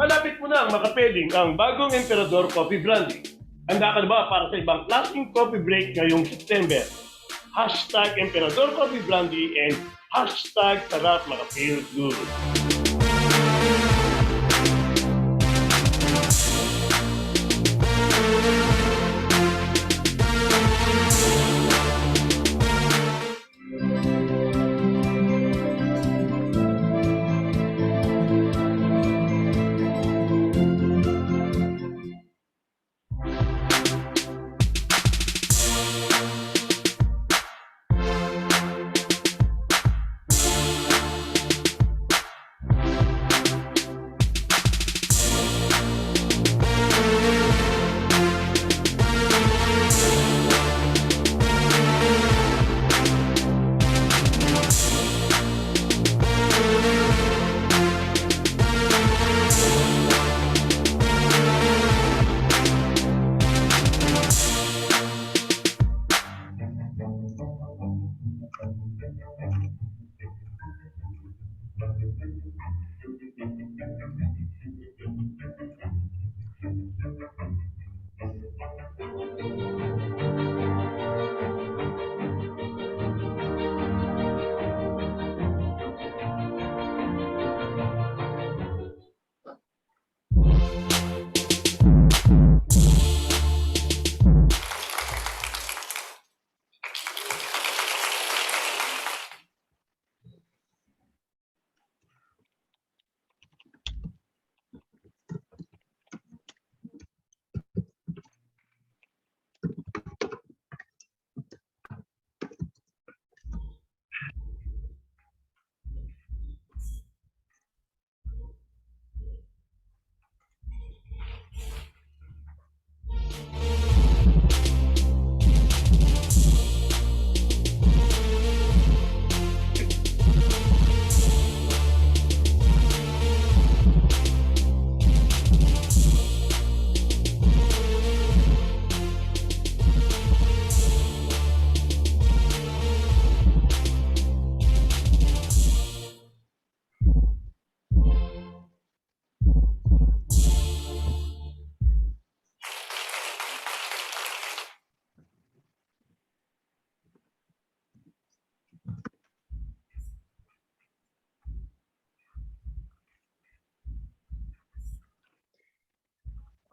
Malapit mo na ang makapeling ang bagong Emperador Coffee Brandy. Handa ka na ba para sa ibang klaseng coffee break ngayong September? Hashtag Emperador Coffee Brandy and hashtag sarap maka-feel good.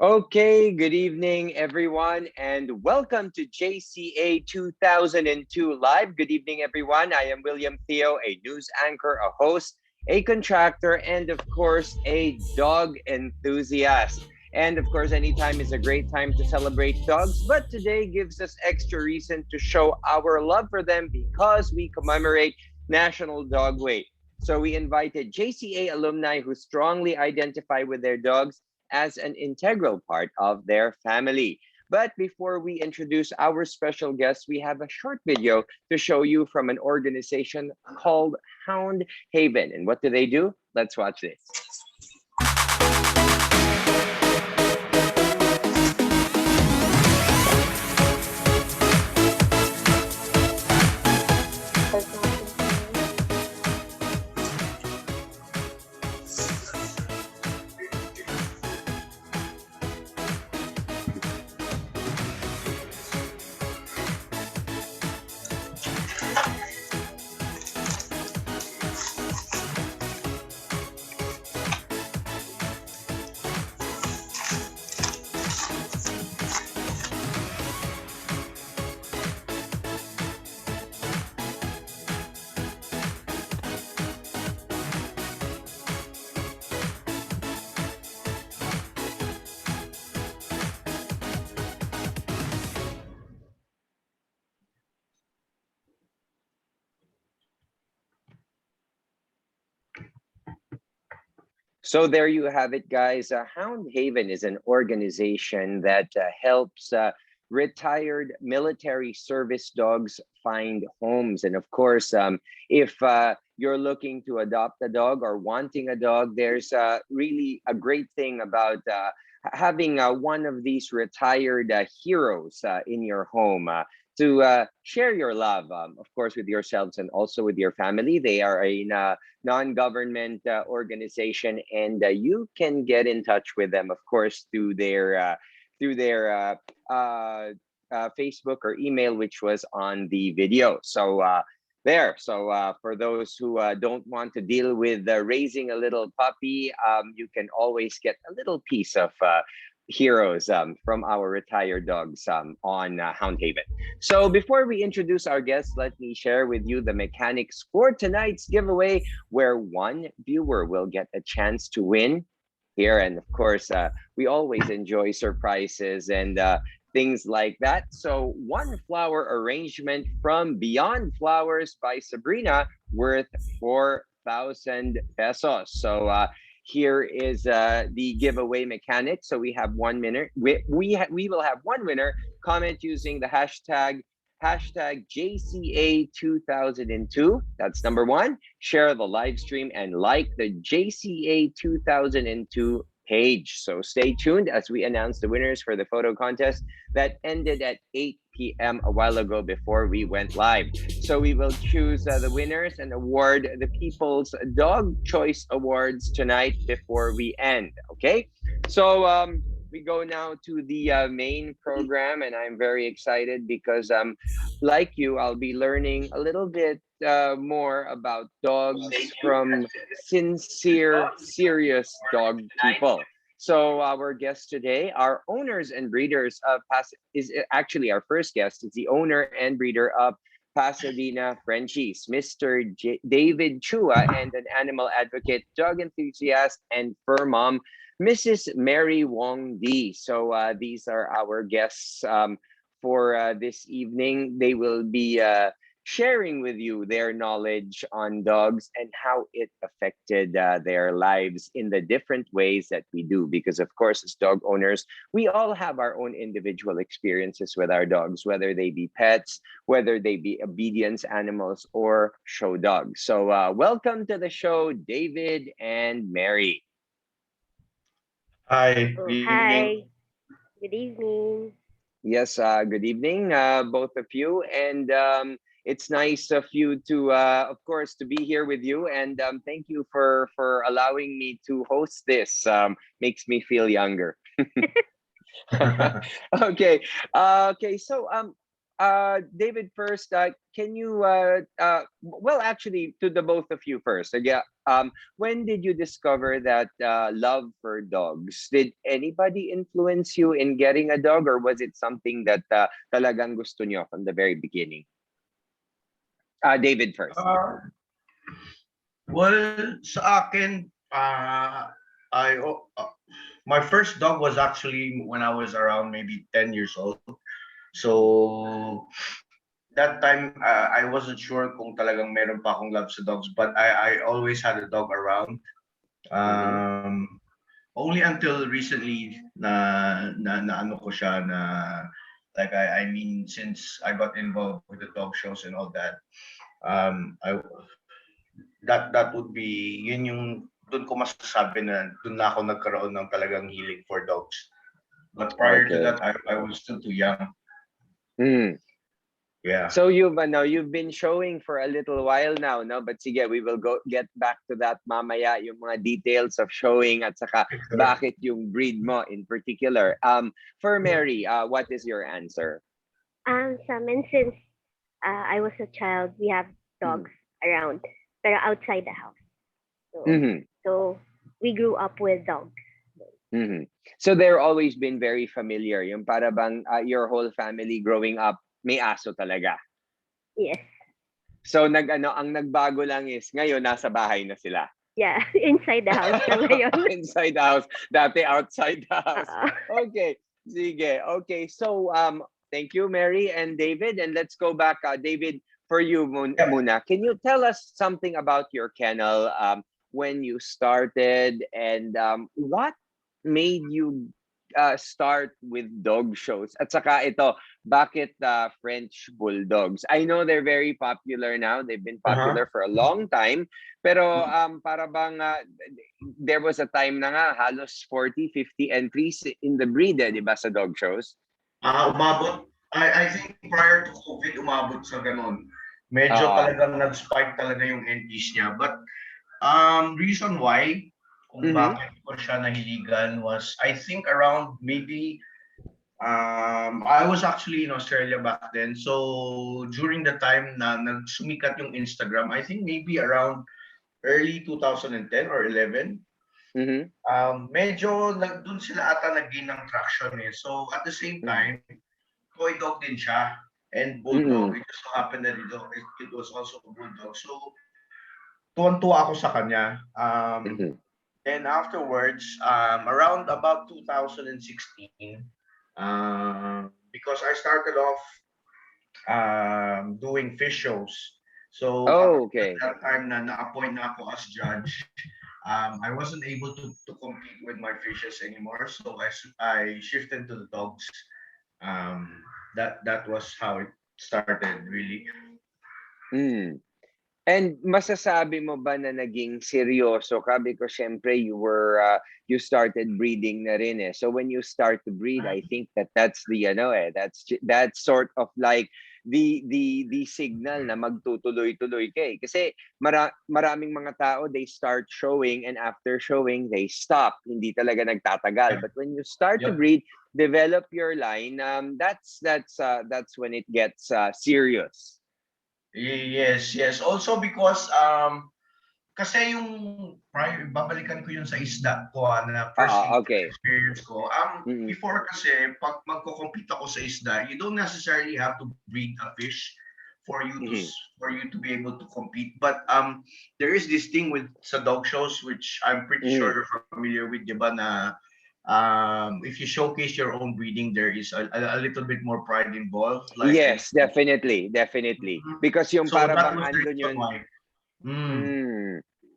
Okay, good evening, everyone, and welcome to JCA 2002 Live. Good evening, everyone. I am William Theo, a news anchor, a host, a contractor, and of course, a dog enthusiast. And of course, anytime is a great time to celebrate dogs, but today gives us extra reason to show our love for them because we commemorate National Dog Week. So we invited JCA alumni who strongly identify with their dogs as an integral part of their family. But before we introduce our special guest, we have a short video to show you from an organization called Hound Haven. And what do they do? Let's watch this. So there you have it, guys. Hound Haven is an organization that helps retired military service dogs find homes. And of course, if you're looking to adopt a dog or wanting a dog, there's really a great thing about having one of these retired heroes in your home. share your love, of course, with yourselves and also with your family. They are a non-government organization, and you can get in touch with them, of course, through their Facebook or email, which was on the video. So for those who don't want to deal with raising a little puppy, you can always get a little piece of heroes from our retired dogs on Hound Haven. So before we introduce our guests, let me share with you the mechanics for tonight's giveaway, where one viewer will get a chance to win here. And of course, we always enjoy surprises and things like that. So one flower arrangement from Beyond Flowers by Sabrina, worth 4,000 pesos. So here is the giveaway mechanic. So we have 1 minute. We will have one winner. Comment using the hashtag JCA2002. That's number one. Share the live stream and like the JCA2002 page. So stay tuned as we announce the winners for the photo contest that ended at 8 p.m. a while ago before we went live. So we will choose the winners and award the People's Dog Choice Awards tonight before we end. Okay, so we go now to the main program, and I'm very excited because like you, I'll be learning a little bit more about dogs from sincere, serious dog people. So our guest today, our owners and breeders of is actually our first guest. Is the owner and breeder of Pasadena Frenchies, Mr. David Chua, and an animal advocate, dog enthusiast, and fur mom, Mrs. Mary Wong D. So these are our guests for this evening. They will be sharing with you their knowledge on dogs and how it affected their lives in the different ways that we do. Because of course, as dog owners, we all have our own individual experiences with our dogs, whether they be pets, whether they be obedience animals or show dogs. So welcome to the show, David and Mary. Hi, good evening. Hi, good evening. Yes, good evening, both of you. And it's nice of you to, of course, to be here with you. And thank you for allowing me to host this. Makes me feel younger. Okay. Okay. So, David, first, can you, well, actually, to the both of you first. Yeah. When did you discover that love for dogs? Did anybody influence you in getting a dog, or was it something that talagang gusto nyo from the very beginning? David first. Well, sa akin, my first dog was actually when I was around maybe 10 years old. So that time, I wasn't sure kung talagang meron pa akong love sa dogs, but I always had a dog around. Only until recently na ano ko siya na, like I mean, since I got involved with the dog shows and all that, that would be yun yung doon ko masasabi na doon na ako nagkaroon ng talagang healing for dogs. But prior to that, I was still too young. Yeah. So you've been showing for a little while now, no? But sige, we will get back to that mamaya, yung mga details of showing at saka bakit yung breed mo in particular. For Mary, what is your answer? Sa amin, since I was a child, we have dogs around, pero outside the house. So we grew up with dogs. So they're always been very familiar. Yung para bang your whole family growing up, may aso talaga. Yes. So ang nagbago lang is ngayon nasa bahay na sila. Yeah, inside the house na ngayon. Inside the house, dati outside the house. Okay, sige. Okay, so thank you, Mary and David, and let's go back. David, for you muna. Can you tell us something about your kennel, when you started, and what made you start with dog shows? At saka ito, bakit French Bulldogs? I know they're very popular now. They've been popular for a long time. Pero para bang there was a time na nga halos 40, 50 entries in the breed, di ba, sa dog shows? Umabot I think prior to COVID, umabot sa ganun. Medyo talagang nag-spike talaga yung NPs niya. But reason why, kung bakit ko siya nahiligan was, I think around maybe, I was actually in Australia back then. So during the time na nagsumikat yung Instagram, I think maybe around early 2010 or 11, medyo dun sila ata nag-gain ng traction eh. So at the same time, toy dog din siya and bulldog. It just so happened that it was also a bulldog. So tuwan-tuwa ako sa kanya. Then afterwards, around about 2016, because I started off doing fish shows. So at that time na-appoint na ako as judge. I wasn't able to compete with my fishes anymore, so I shifted to the dogs. That was how it started, really. And masasabi mo ba na naging seryoso ka? Because syempre you started breeding na rin eh. So when you start to breed, I think that's the that's sort of like the signal na magtutuloy-tuloy ka eh. Kasi maraming mga tao, they start showing and after showing they stop. Hindi talaga nagtatagal. But when you start to breed, develop your line, that's when it gets serious. Yes. Also because kasi yung babalikan ko yun sa isda ko na first experience ko. Before kasi pag magko-compete ako sa isda, you don't necessarily have to breed a fish for you to be able to compete. But there is this thing with sa dog shows which I'm pretty sure you're familiar with, diba, na if you showcase your own breeding, there is a little bit more pride involved. Like, yes, definitely. Because yung so para that bang was the andun reason yun. why.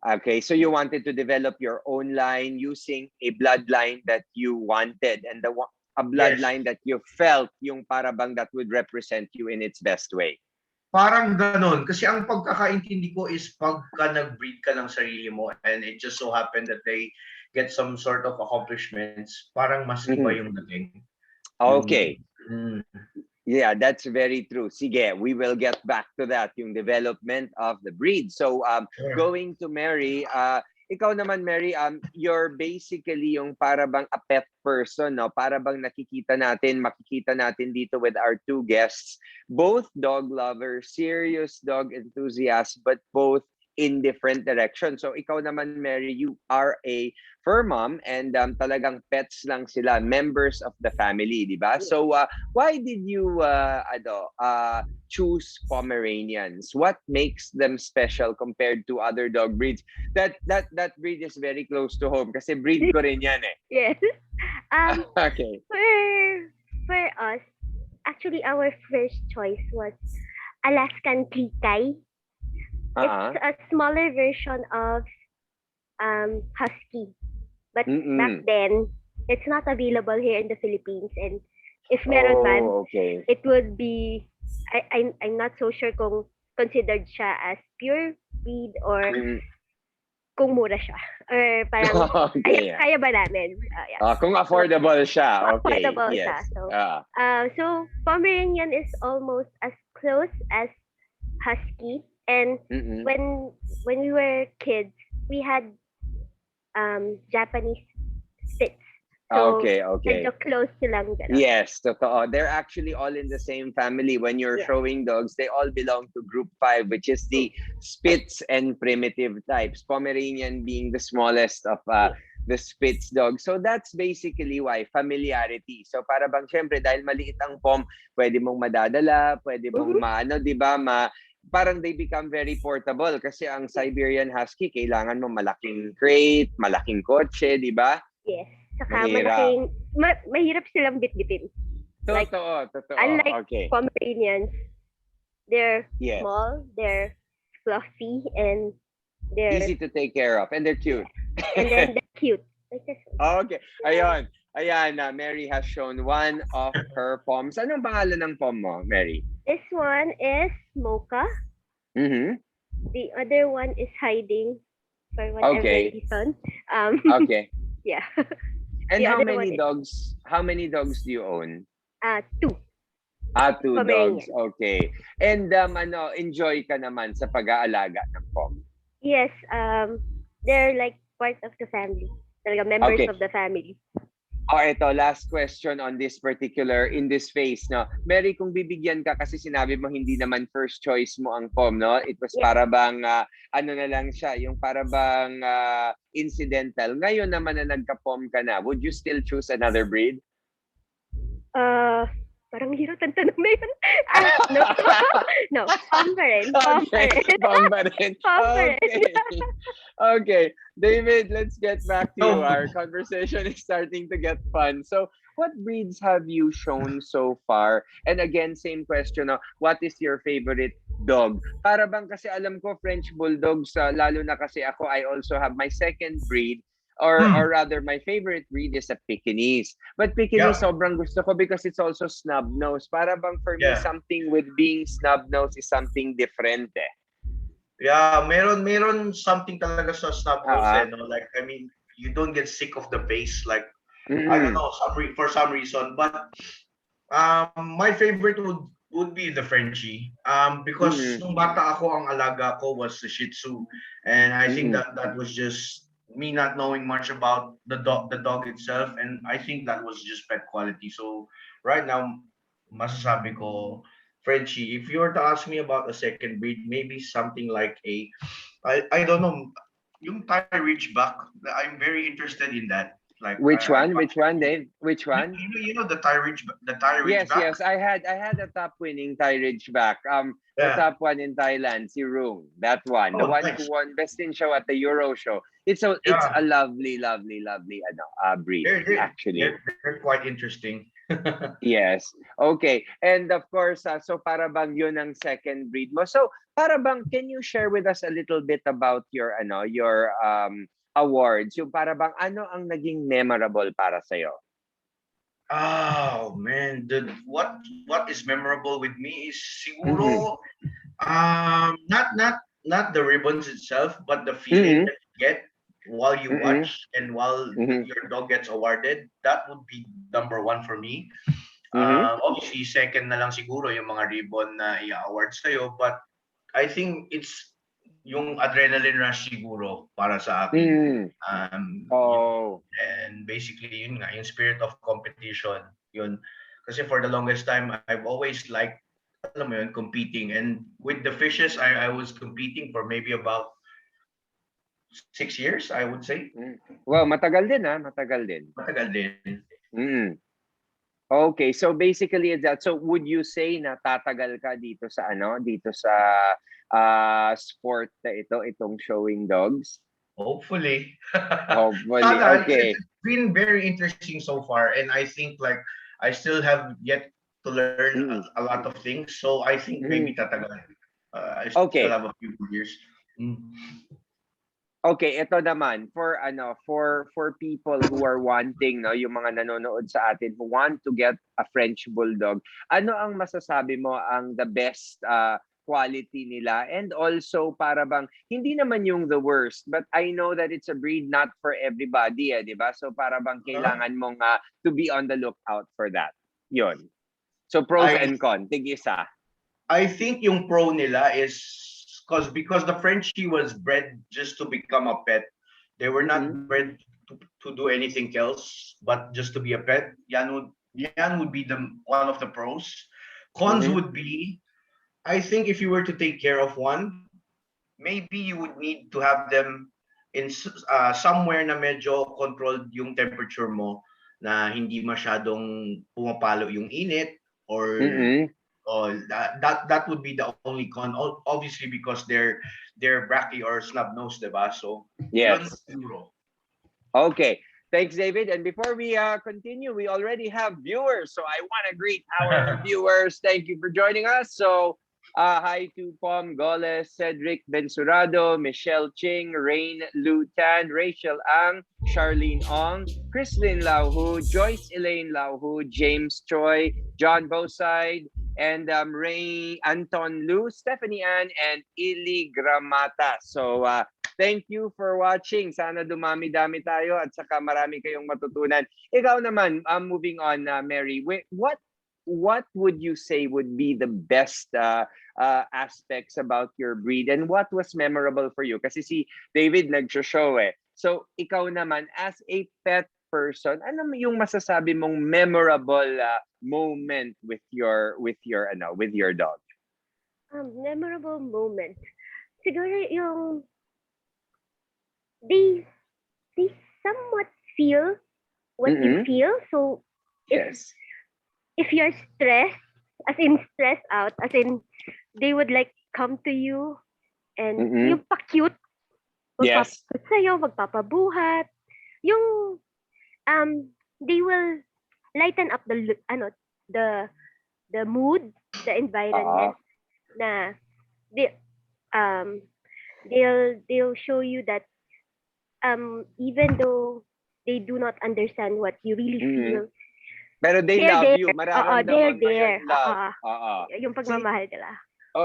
Okay, so you wanted to develop your own line using a bloodline that you wanted and a bloodline that you felt yung para bang that would represent you in its best way. Parang ganon. Kasi ang pagkakaintindi ko is pagka nag-breed ka ng sarili mo and it just so happened that they get some sort of accomplishments, parang mas iba yung dating. Okay. Yeah, that's very true. Sige, we will get back to that, yung development of the breed. So, going to Mary, ikaw naman, Mary, you're basically yung para bang a pet person, no? Para bang makikita natin dito with our two guests, both dog lovers, serious dog enthusiasts, but both in different directions. So ikaw naman, Mary, you are a fur mom and talagang pets lang sila, members of the family, di ba? So why did you choose Pomeranians? What makes them special compared to other dog breeds? That breed is very close to home kasi breed ko rin yan eh. Yes. Okay. For us, actually our first choice was Alaskan Klikay. It's a smaller version of Husky. But back then, it's not available here in the Philippines. And if meron man, it would be, I'm not so sure kung considered siya as pure breed or kung mura siya. Or parang, kaya ba namin? Kung affordable siya. Okay. Affordable yes. siya. So Pomeranian is almost as close as Husky. And when we were kids, we had Japanese Spitz. So, medyo close silang gano'n. Yes, totoo. They're actually all in the same family. When you're showing dogs, they all belong to group 5, which is the Spitz and primitive types. Pomeranian being the smallest of the Spitz dog. So that's basically why, familiarity. So para bang syempre dahil maliit ang pom, pwede mong madadala, pwede mong di ba, parang they become very portable kasi ang Siberian Husky, kailangan mo malaking crate, malaking kotse, di ba? Yes. Saka mahirap silang bitbitin. Totoo. Unlike Pomeranians, they're small, they're fluffy, and they're easy to take care of, and they're cute. And then they're cute. Okay. Ayan, Mary has shown one of her poms. Anong pangalan ng pom mo, Mary? This one is Mocha. The other one is hiding for whatever reason. Okay. Yeah. And how many dogs do you own? 2. Two dogs. Pomeranian. Okay. And enjoy ka naman sa pag-aalaga ng pom. Yes, they're like part of the family. Talaga members Okay. of the family. Ito, last question on this particular, in this phase, no? Mary, kung bibigyan ka, kasi sinabi mo hindi naman first choice mo ang pom, no? It was Yeah. para bang, ano na lang siya, yung para bang incidental. Ngayon naman na nagka-pom ka na, would you still choose another breed? Parang hirap ang tanong na yun. No. No, pom pa rin. Pom pa rin. Pom pa rin. Pom pa rin. Okay. Okay. David, let's get back to you. Oh. Our conversation is starting to get fun. So, what breeds have you shown so far? And again, same question, what is your favorite dog? Para bang kasi alam ko French Bulldogs, lalo na kasi ako, I also have my second breed. Or rather, my favorite breed is a Pekingese. But Pekingese, sobrang gusto ko because it's also snub-nosed. Para bang for me, something with being snub-nosed is something different eh. Yeah, meron something talaga sa snub-nose, no? Like, I mean, you don't get sick of the face, like, I don't know, for some reason. But my favorite would be the Frenchie. Because nung bata ako, ang alaga ko was the Shih Tzu. And I think that was just me not knowing much about the dog itself, and I think that was just pet quality. So right now, masasabi ko Frenchie. If you were to ask me about a second breed, maybe something like I don't know, yung Thai Ridgeback. I'm very interested in that. Like which one, Dave? Which one? You know the Thai Ridgeback. Yes. I had a top winning Thai Ridgeback. The top one in Thailand, si Rung. That one, the one who won Best in Show at the Euro Show. It's a lovely breed. Actually, they're quite interesting. Yes. Okay. And of course, so para bang yun ang second breed mo. So para bang, can you share with us a little bit about your awards? Yung para bang ano ang naging memorable para sa'yo? Oh man, what is memorable with me is siguro not the ribbons itself, but the feeling that you get while you watch and while your dog gets awarded. That would be number one for me. Obviously second na lang siguro yung mga ribbon na i-award sa'yo, but I think it's yung adrenaline rush siguro para sa akin. And basically yun nga, yung spirit of competition. Yun. Kasi for the longest time, I've always liked, alam mo yun, competing. And with the fishes, I was competing for maybe about 6 years, I would say. Wow, matagal din matagal din. Matagal din. Okay, so basically that. So would you say na tatagal ka dito sa sport na itong showing dogs? Hopefully. Okay. It's been very interesting so far, and I think like I still have yet to learn a lot of things. So I think maybe tatagal. I still have a few years. Okay, ito naman for people who are wanting, yung mga nanonood sa atin who want to get a French Bulldog. Ano ang masasabi mo ang the best quality nila, and also para bang hindi naman yung the worst, but I know that it's a breed not for everybody, di ba? So para bang kailangan mong to be on the lookout for that. Yun. So pros and cons, tig-isa. I think yung pro nila is because the Frenchie was bred just to become a pet. They were not bred to do anything else but just to be a pet. Yan would be one of the pros. Cons would be, I think if you were to take care of one, maybe you would need to have them in somewhere na medyo controlled yung temperature mo, na hindi masyadong pumapalo yung init, or that would be the only con. Obviously because they're bracky or snub nose, diba? So yes. Okay. Thanks, David. And before we continue, we already have viewers. So I want to greet our viewers. Thank you for joining us. So hi to Pom Goles, Cedric Bensurado, Michelle Ching, Rain Lutan, Rachel Ang, Charlene Ong, Chrislyn Lauhu, Joyce Elaine Lauhu, James Choi, John Boside, and Ray Anton Lu, Stephanie Ann, and Ili Gramata. So thank you for watching. Sana dumami-dami tayo at saka marami kayong matutunan. Ikaw naman, moving on, Mary, what what would you say would be the best aspects about your breed, and what was memorable for you? Kasi si David nag-show eh. So ikaw naman as a pet person, ano yung masasabi mong memorable moment with your dog? Memorable moment. Siguro yung they somewhat feel what you feel. So Yes. if you're stressed, as in stressed out, as in they would like come to you and yung pa-cute, Yes. magpapakut sa'yo, magpapabuhat. Yung they will lighten up the mood, the environment. Na they they'll show you that even though they do not understand what you really feel, pero they they're love there. you. They're Mararamdaman mo there. yung love. Yung pagmamahal nila.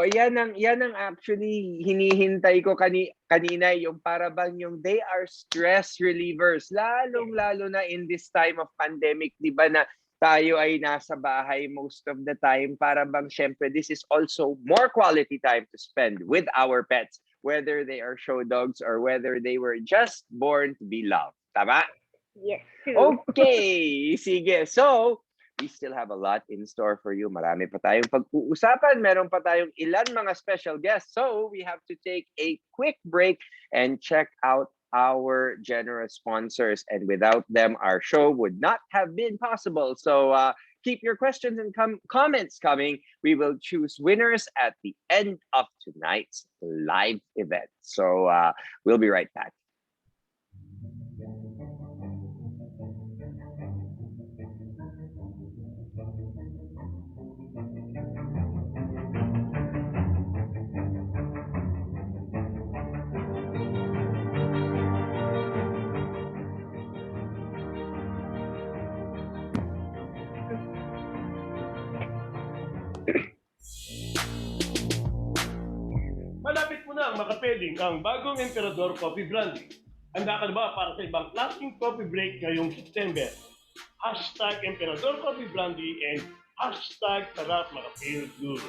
Yan ang actually hinihintay ko kanina, yung para bang yung they are stress relievers, lalong-lalo na in this time of pandemic, 'di ba, na tayo ay nasa bahay most of the time. Para bang syempre this is also more quality time to spend with our pets, whether they are show dogs or whether they were just born to be loved. Tama? Yes, true. Okay, sige. So, we still have a lot in store for you. Marami pa tayong pag-uusapan. Meron pa tayong ilan mga special guests. So, we have to take a quick break and check out our generous sponsors. And without them, our show would not have been possible. So, keep your questions and comments coming. We will choose winners at the end of tonight's live event. So, we'll be right back. Malapit mo na ang makapeling ang bagong Emperador Coffee Brandy. Handa ka na ba para sa ibang klaseng coffee break ngayong September? Hashtag Emperador Coffee Brandy and hashtag sarap makapil good.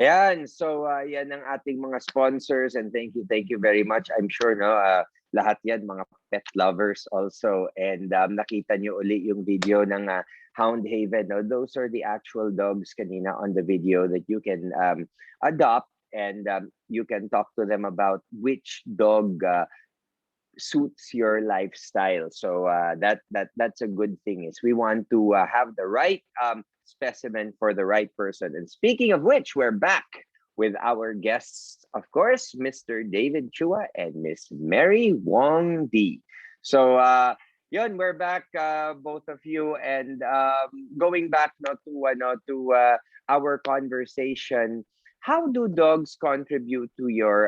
Ayan, so yan ang ating mga sponsors, and thank you very much. I'm sure lahat yan mga pet lovers also, and nakita nyo uli yung video ng Hound Haven. No? Those are the actual dogs kanina on the video that you can adopt, and you can talk to them about which dog suits your lifestyle. So that's a good thing. Is we want to have the right specimen for the right person. And speaking of which, we're back with our guests, of course, Mr. David Chua and Miss Mary Wong D. So yun, we're back, both of you, and going back to our conversation. How do dogs contribute to your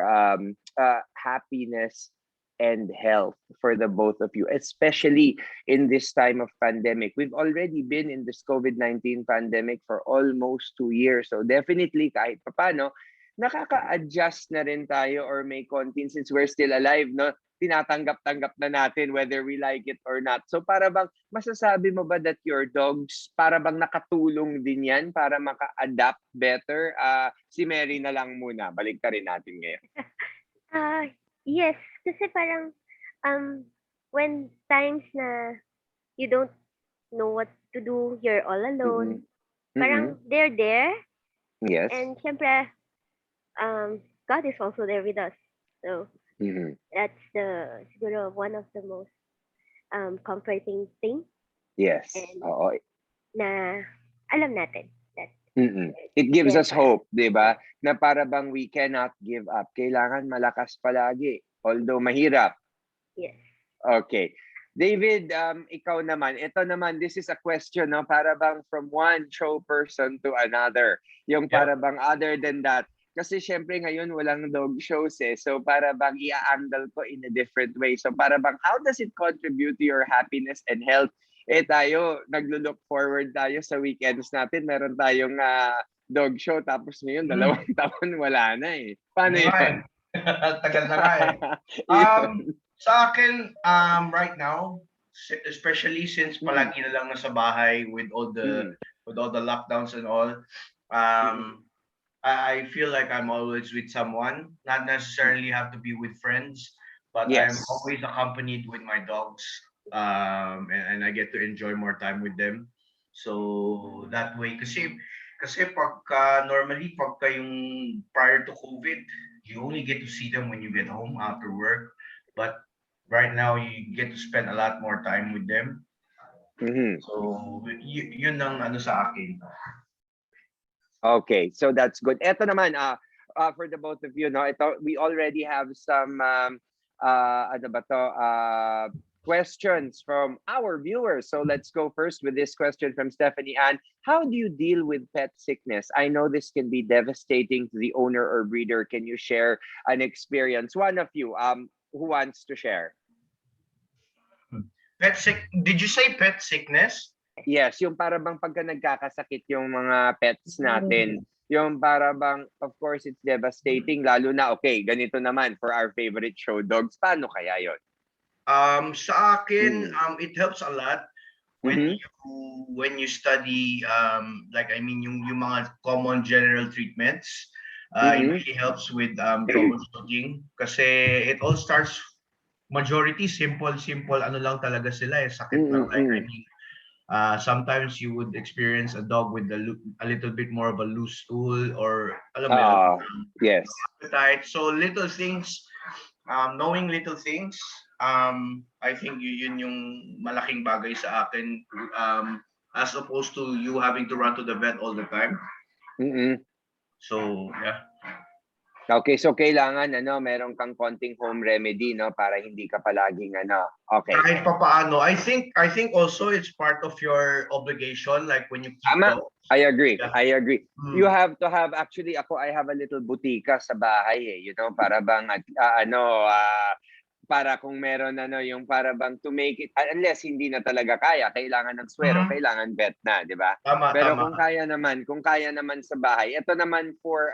happiness and health for the both of you, especially in this time of pandemic? We've already been in this COVID-19 pandemic for almost 2 years. So definitely kahit paano, nakaka-adjust na rin tayo, or may konti, since we're still alive, no? Tinatanggap-tanggap na natin whether we like it or not. So para bang masasabi mo ba that your dogs, para bang nakatulong din yan para maka-adapt better? Si Mary na lang muna. Balik ka rin natin ngayon. Yes, kasi parang when times na you don't know what to do, you're all alone. Parang they're there. Yes. And syempre, God is also there with us. So that's siguro one of the most comforting thing. Yes. And Oo. na alam natin that It gives there us for us. hope, di ba? Na para bang we cannot give up. Kailangan malakas palagi. Although mahirap. Yes. Okay. David, ikaw naman. Ito naman, this is a question, no? Para bang from one show person to another. Yung para bang other than that. Kasi syempre ngayon walang dog shows eh. So para bang i-angle ko in a different way. So para bang how does it contribute to your happiness and health? Tayo, naglo-look forward tayo sa weekends natin. Meron tayong dog show. Tapos ngayon, 2 taon wala na eh. Paano yun? Tagal na nga eh. Sa akin, right now, especially since palagi na lang nasa bahay with all the lockdowns and all, I feel like I'm always with someone. Not necessarily have to be with friends, but I'm always accompanied with my dogs, and I get to enjoy more time with them. So that way, kasi normally pagka yung prior to COVID, you only get to see them when you get home after work. But right now, you get to spend a lot more time with them. So yun ang ano sa akin. Okay, so that's good. Eto naman, for the both of you, no, we already have some ano ba to, questions from our viewers. So let's go first with this question from Stephanie Ann. How do you deal with pet sickness? I know this can be devastating to the owner or breeder. Can you share an experience? One of you, who wants to share? Did you say pet sickness? Yes, yung para bang pagka nagkakasakit yung mga pets natin, yung para bang, of course, it's devastating, lalo na, okay, ganito naman for our favorite show dogs. Paano kaya yon? Sa akin, it helps a lot when you study, like I mean, yung mga common general treatments. It really helps with troubleshooting kasi it all starts, majority simple ano lang talaga sila eh, sakit lang. Like I mean, sometimes you would experience a dog with a little bit more of a loose stool or alam mo yun, yes, appetite. So little things, knowing little things, I think yun yung malaking bagay sa akin, as opposed to you having to run to the vet all the time. So yeah. Okay, so kailangan meron kang konting home remedy, no, para hindi ka palaging okay. Kahit pa paano, I think also it's part of your obligation, like when you keep dogs. I agree. Yeah. I agree. You have to have, actually ako, I have a little butika sa bahay eh, you know, para bang para kung meron yung para bang to make it, unless hindi na talaga kaya, kailangan ng swero, kailangan vet na, di ba? Pero Tama. kung kaya naman sa bahay. Ito naman for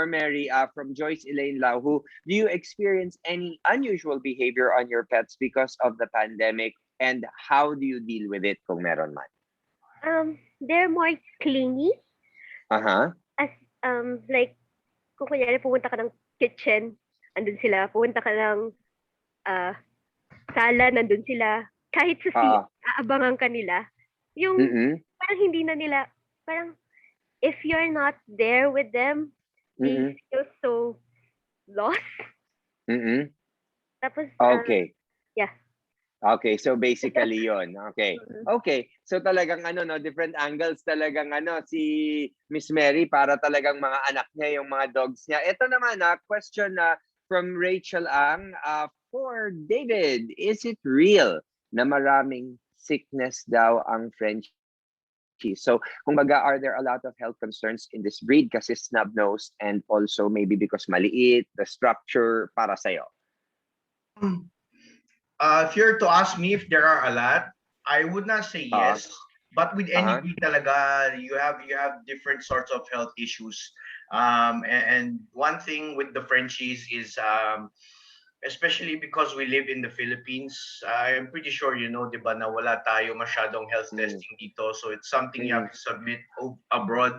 Mary, from Joyce Elaine Lau, do you experience any unusual behavior on your pets because of the pandemic, and how do you deal with it kung meron man? They're more clingy. As like kung kunyari pumunta ka ng kitchen, andun sila. Pumunta ka ng sala, nandun sila. Kahit sa aabangan ka nila. Yung parang hindi na nila, parang if you're not there with them, they feel so lost. Tapos, okay. Yeah. Okay, so basically yon. Okay. Okay. So talagang different angles talagang si Miss Mary para talagang mga anak niya, yung mga dogs niya. Ito naman question from Rachel Ang, for David, is it real na maraming sickness daw ang Frenchie? So, kumbaga, are there a lot of health concerns in this breed kasi snub-nosed, and also maybe because maliit, the structure, para sa'yo? If you're to ask me if there are a lot, I would not say yes. But with any breed talaga, you have different sorts of health issues. And one thing with the Frenchies is, especially because we live in the Philippines, I'm pretty sure you know, di ba, na wala tayo masyadong health testing dito. So it's something you have to submit abroad.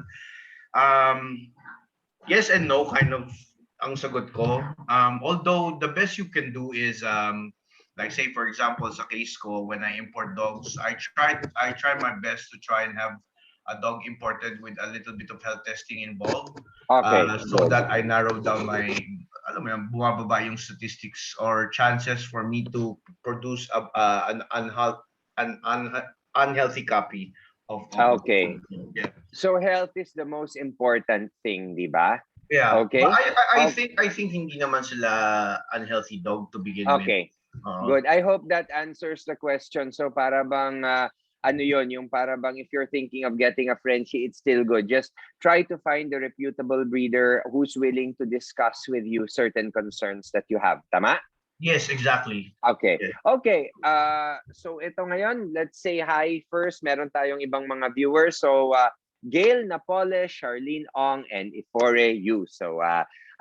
Yes and no, kind of ang sagot ko. Although the best you can do is, like say for example sa case ko, when I import dogs, I try my best to try and have a dog imported with a little bit of health testing involved, so that I narrow down my alam mo yan, bumababa yung statistics or chances for me to produce an unhealthy copy of Okay. yeah. So health is the most important thing, di ba? Yeah. Okay. But I Okay. think hindi naman sila unhealthy dog to begin with. Okay. Good. I hope that answers the question. So para bang ano yon, yung para bang if you're thinking of getting a Frenchie, it's still good. Just try to find a reputable breeder who's willing to discuss with you certain concerns that you have. Tama? Yes, exactly. Okay. Yeah. Okay. So ito ngayon, let's say hi first. Meron tayong ibang mga viewers. So Gail Napoles, Charlene Ong, and Ifore Yu. So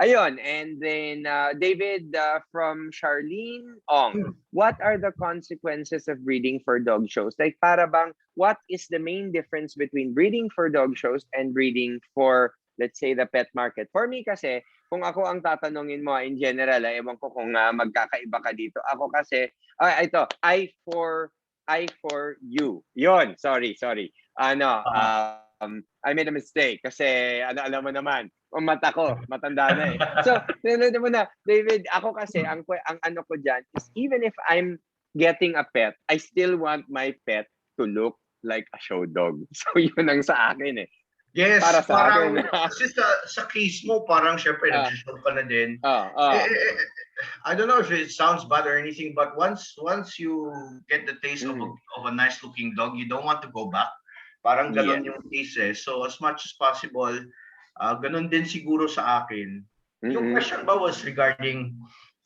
ayun. And then David from Charlene Ong. What are the consequences of breeding for dog shows? Like para bang, what is the main difference between breeding for dog shows and breeding for, let's say, the pet market? For me kasi, kung ako ang tatanungin mo in general, ewan ko kung magkakaiba ka dito. Ako kasi, ito, I for you. Yon, sorry. Ano, I made a mistake kasi alam mo naman, ang mata ko, matanda na eh. So, nanonood mo na, David, ako kasi, ang ano ko dyan is even if I'm getting a pet, I still want my pet to look like a show dog. So, yun ang sa akin eh. Yes, Para sa parang akin. kasi sa case mo, parang syempre nag-show ka na din. I don't know if it sounds bad or anything, but once you get the taste of a nice looking dog, you don't want to go back. Parang ganon yung case eh. So as much as possible, ganon din siguro sa akin. Yung question ba was regarding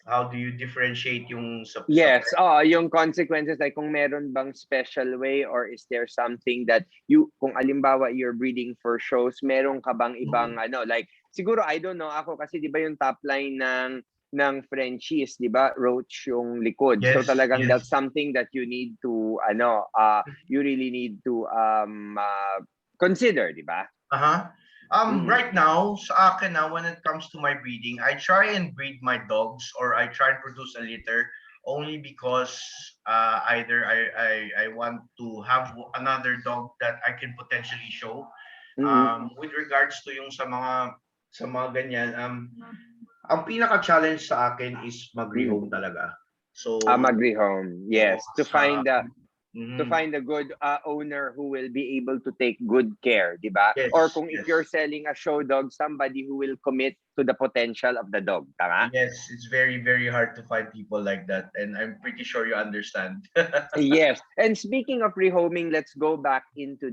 how do you differentiate yung sa Yes, yung consequences, like kung meron bang special way or is there something that kung alimbawa you're breeding for shows, meron ka bang ibang ano, like siguro I don't know, ako kasi 'di ba yung top line ng Frenchies, 'di ba? Roach yung likod. Yes, so talagang yes. that's something that you need to you really need to consider, 'di ba? Right now, sa akin na, when it comes to my breeding, I try and breed my dogs or I try and produce a litter only because either I want to have another dog that I can potentially show. With regards to yung sa mga ganyan, ang pinaka-challenge sa akin is mag-rehome talaga. So mag-rehome, yes, to find a good owner who will be able to take good care, di ba? Yes, or kung if you're selling a show dog, somebody who will commit to the potential of the dog, tama? Yes, it's very, very hard to find people like that, and I'm pretty sure you understand. Yes. And speaking of rehoming, let's go back into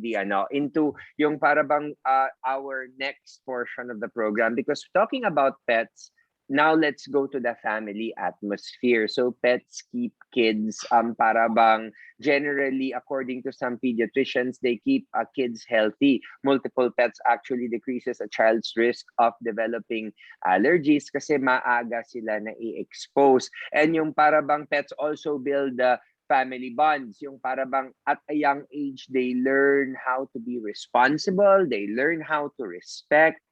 into yung para bang our next portion of the program, because talking about pets, now let's go to the family atmosphere. So pets keep kids para bang generally, according to some pediatricians, they keep kids healthy. Multiple pets actually decreases a child's risk of developing allergies kasi maaga sila na i-expose. And yung para bang pets also build family bonds. Yung para bang at a young age, they learn how to be responsible, they learn how to respect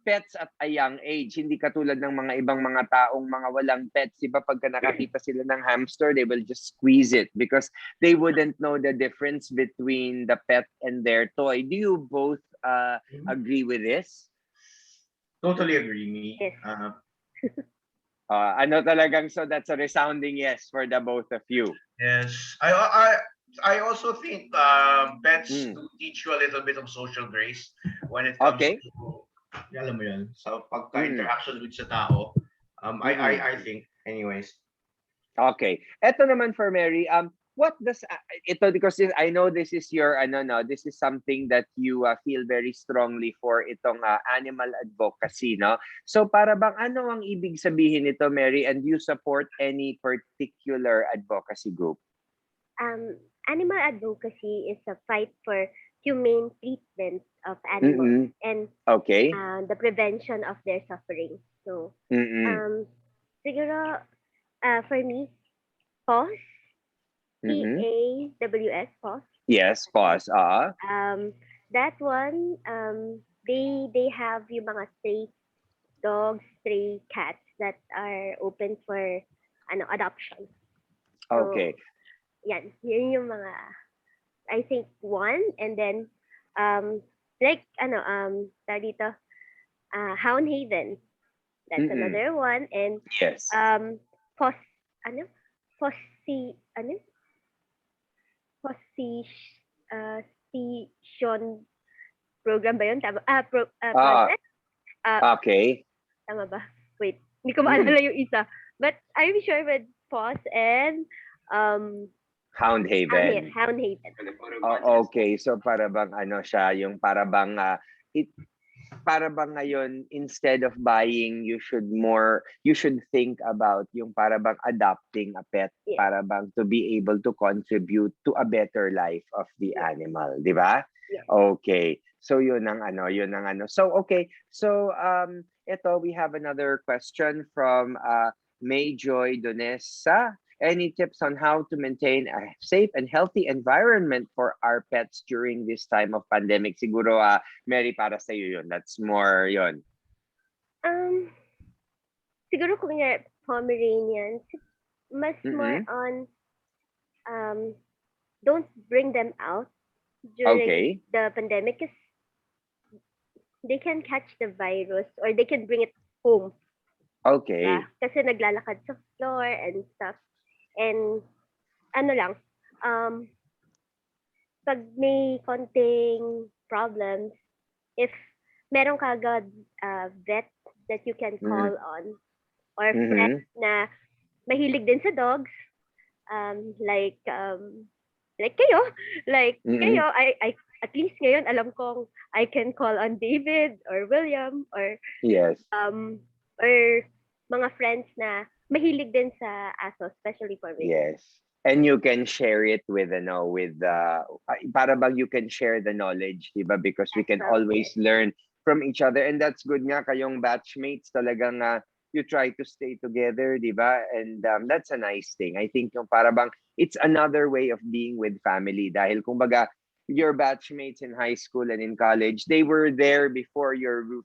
pets at a young age. Hindi katulad ng mga ibang mga taong mga walang pets. Diba pagka nakakita sila ng hamster, they will just squeeze it because they wouldn't know the difference between the pet and their toy. Do you both agree with this? Totally agree, me. Yes. Ano talagang, so that's a resounding yes for the both of you. Yes. I also think pets do teach you a little bit of social grace when it comes to alam mo yun, sa pagka-interaction with sa tao. I think, anyways. Okay. Eto naman for Mary, what does ito, because I know this is your this is something that you feel very strongly for, itong animal advocacy, no? So para bang ano ang ibig sabihin nito, Mary, and do you support any particular advocacy group? Animal advocacy is a fight for humane treatment of animals and the prevention of their suffering. So, siguro, for me, PAWS, PAWS, PAWS. Yes, PAWS. That one, they have yung mga stray dogs, stray cats that are open for adoption. So, okay. Yan yung mga, I think one, and then like dito Hound Haven. That's another one. And yes. pos ano? Ano? Position program ba yun? Tama? Project? Okay. Tama ba? Wait, hindi ko maalala yung isa. But I'm sure with POS and Hound Haven. Hound Haven. Okay, so para bang ano siya, yung para bang para bang ngayon instead of buying you should think about yung para bang adopting a pet, para bang to be able to contribute to a better life of the animal, di ba? Okay. So yun ang ano. So okay. So ito we have another question from Mayjoy Donesa. Any tips on how to maintain a safe and healthy environment for our pets during this time of pandemic? Siguro, Mary, para sa iyo yun. That's more yun. Siguro kung yung Pomeranians, mas more on don't bring them out during the pandemic because they can catch the virus or they can bring it home. Okay. Kasi naglalakad sa floor and stuff. And ano lang, pag may konting problems, if meron ka agad vet that you can call on or friends na mahilig din sa dogs, like kayo, kayo, I at least ngayon alam kong I can call on David or William or or mga friends na mahilig din sa aso, especially for me. Yes. And you can share it with para bang you can share the knowledge, diba? Because we can always learn from each other, and that's good nga kayong batchmates talagang you try to stay together, diba? And that's a nice thing. I think yung para bang it's another way of being with family dahil kumbaga your batchmates in high school and in college, they were there before your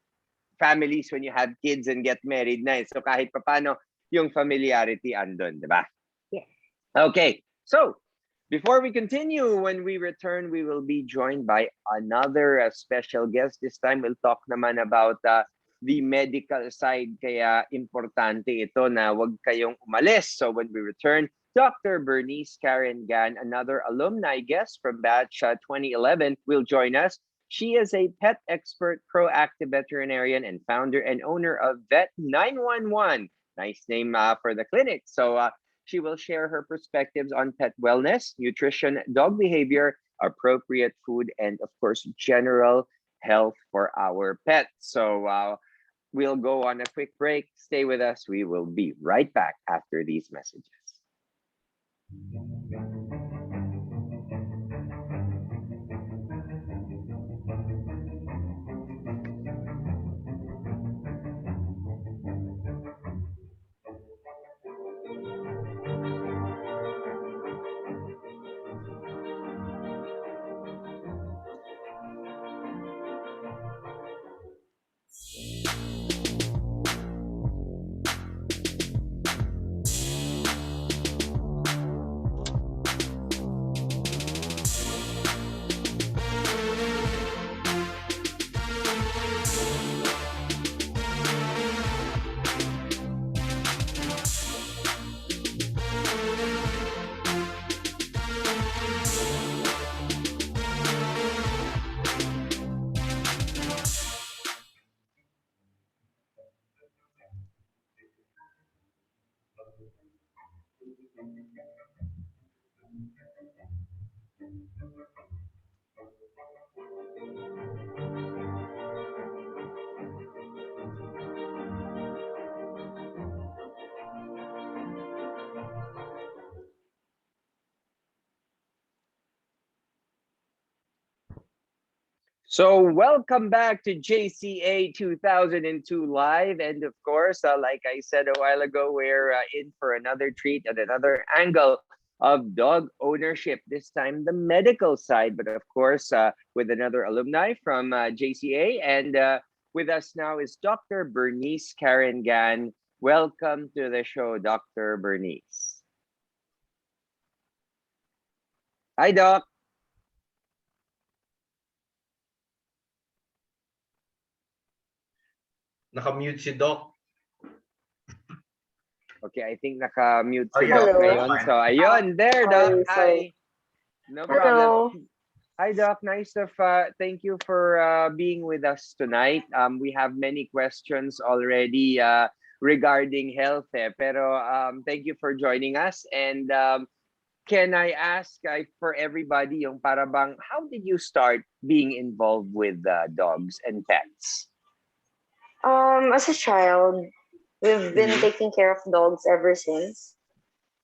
families when you had kids and get married na. So kahit paano yung familiarity andun, di ba? Yes. Okay, so before we continue, when we return, we will be joined by another special guest. This time, we'll talk naman about the medical side. Kaya importante ito na wag kayong umalis. So when we return, Dr. Bernice Karen Gan, another alumni guest from batch 2011, will join us. She is a pet expert, proactive veterinarian, and founder and owner of Vet 911. Nice name for the clinic. So she will share her perspectives on pet wellness, nutrition, dog behavior, appropriate food, and of course, general health for our pets. So we'll go on a quick break. Stay with us. We will be right back after these messages. So welcome back to JCA 2002 Live. And of course, like I said a while ago, we're in for another treat and another angle of dog ownership, this time the medical side, but of course, with another alumni from JCA. And with us now is Dr. Bernice Karen Gan. Welcome to the show, Dr. Bernice. Hi, Doc. Naka-mute si Doc. Okay, I think naka-mute Oh, si yeah, Doc okay, ngayon. fine. So, ayun, there, Doc. Sorry, sorry. Hi. No Hello. problem. Hi, Doc. Thank you for being with us tonight. We have many questions already regarding health. Pero thank you for joining us. And can I ask for everybody, yung para bang, how did you start being involved with dogs and pets? As a child, we've been taking care of dogs ever since.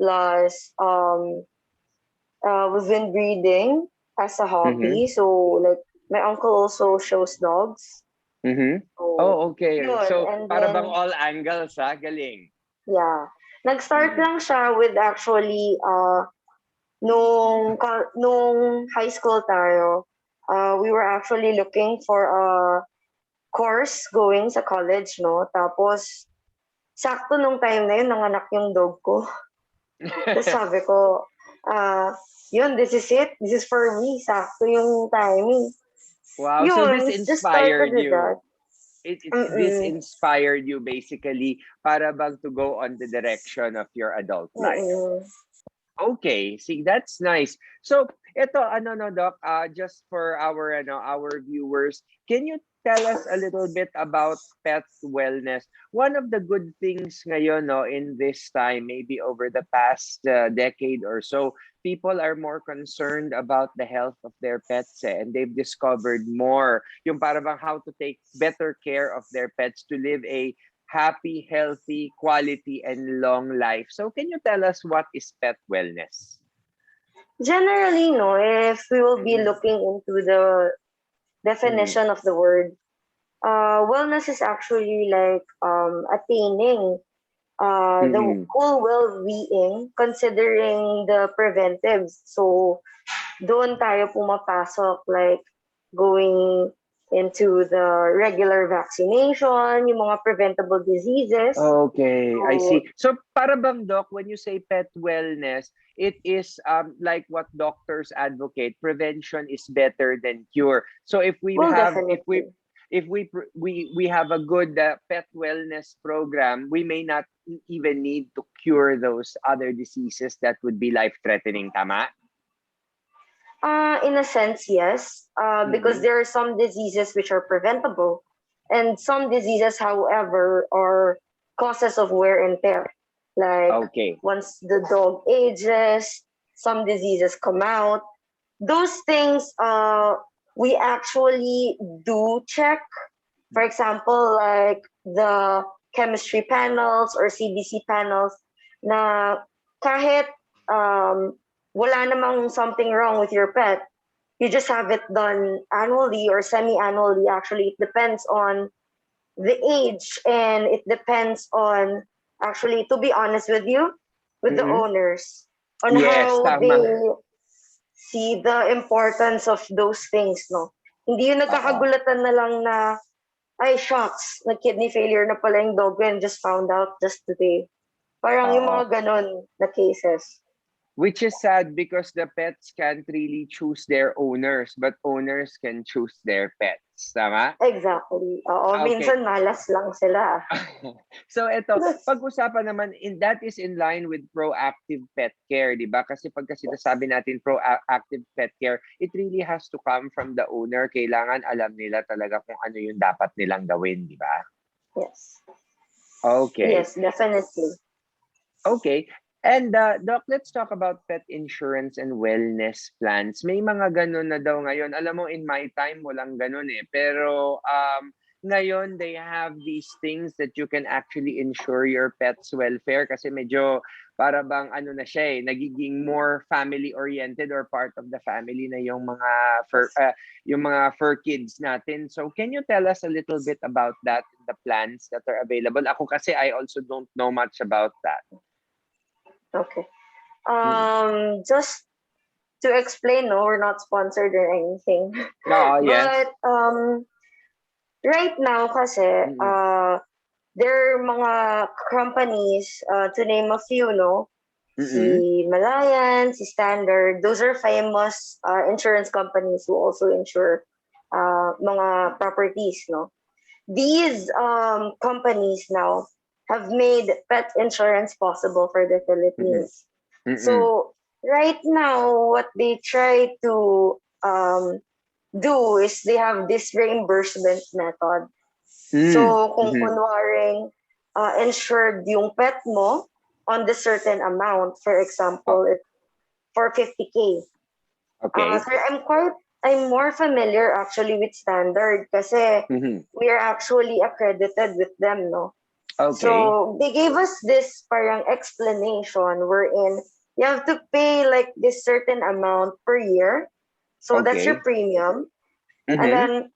Plus, we've been breeding as a hobby. So, like, my uncle also shows dogs. So, Oh, okay. yun. So, And para then, bang all angles, ha? Galing. yeah. Nag-start lang siya with actually, nung high school tayo, we were actually looking for a course going sa college, no? Tapos, sakto nung time na yun, nanganak yung dog ko. Tapos sabi ko, yun, this is it. This is for me. Sakto yung timing. Wow, Yun, so this just started inspired with you. that. This inspired you basically para bang to go on the direction of your adult life. Okay, see, that's nice. So, ito, Doc, just for our viewers, can you tell us a little bit about pet wellness? One of the good things ngayon, no, in this time, maybe over the past decade or so, people are more concerned about the health of their pets, and they've discovered more yung para bang how to take better care of their pets to live a happy, healthy, quality, and long life. So can you tell us what is pet wellness? Generally, no, if we will be looking into the definition of the word, wellness is actually like attaining the whole well-being considering the preventives. So, doon tayo pumapasok like going into the regular vaccination, yung mga preventable diseases. Okay, I see. So, para bang, Doc, when you say pet wellness, it is like what doctors advocate. Prevention is better than cure. So, if we have a good pet wellness program, we may not even need to cure those other diseases that would be life-threatening, tama? In a sense, yes, because there are some diseases which are preventable, and some diseases, however, are causes of wear and tear. Like once the dog ages, some diseases come out. Those things we actually do check. For example, like the chemistry panels or CDC panels na kahit wala namang something wrong with your pet, you just have it done annually or semi-annually. Actually, it depends on the age, and it depends on, actually, to be honest with you, with the owners, on how they see the importance of those things, no? Hindi yung nagkakagulatan na lang na, ay, shocks, nag-kidney failure na pala yung dog and just found out just today. Parang yung mga ganon na cases. Which is sad because the pets can't really choose their owners, but owners can choose their pets. Tama? Exactly. Oo, minsan malas lang sila. So ito, pag-usapan naman, that is in line with proactive pet care, di ba? Kasi pagka sinasabi natin proactive pet care, it really has to come from the owner. Kailangan alam nila talaga kung ano yung dapat nilang gawin, di ba? Yes. Okay. Yes, definitely. Okay. And Doc, let's talk about pet insurance and wellness plans. May mga ganun na daw ngayon. Alam mo, in my time, walang ganun eh. Pero ngayon, they have these things that you can actually insure your pet's welfare kasi medyo para bang ano na siya eh, nagiging more family-oriented or part of the family na yung mga fur kids natin. So can you tell us a little bit about that, the plans that are available? Ako kasi I also don't know much about that. Okay. Just to explain, no, we're not sponsored or anything. Yes. But right now kasi there are mga companies, to name a few, no? Si Malayan, si Standard, those are famous insurance companies who also insure mga properties, no? these companies now have made pet insurance possible for the Philippines. So right now, what they try to do is they have this reimbursement method. So kung kunwaring insured yung pet mo on the certain amount, for example, for 50K. Okay. So I'm more familiar actually with Standard kasi we are actually accredited with them, no? Okay. So they gave us this parang explanation wherein you have to pay like this certain amount per year. So that's your premium. And then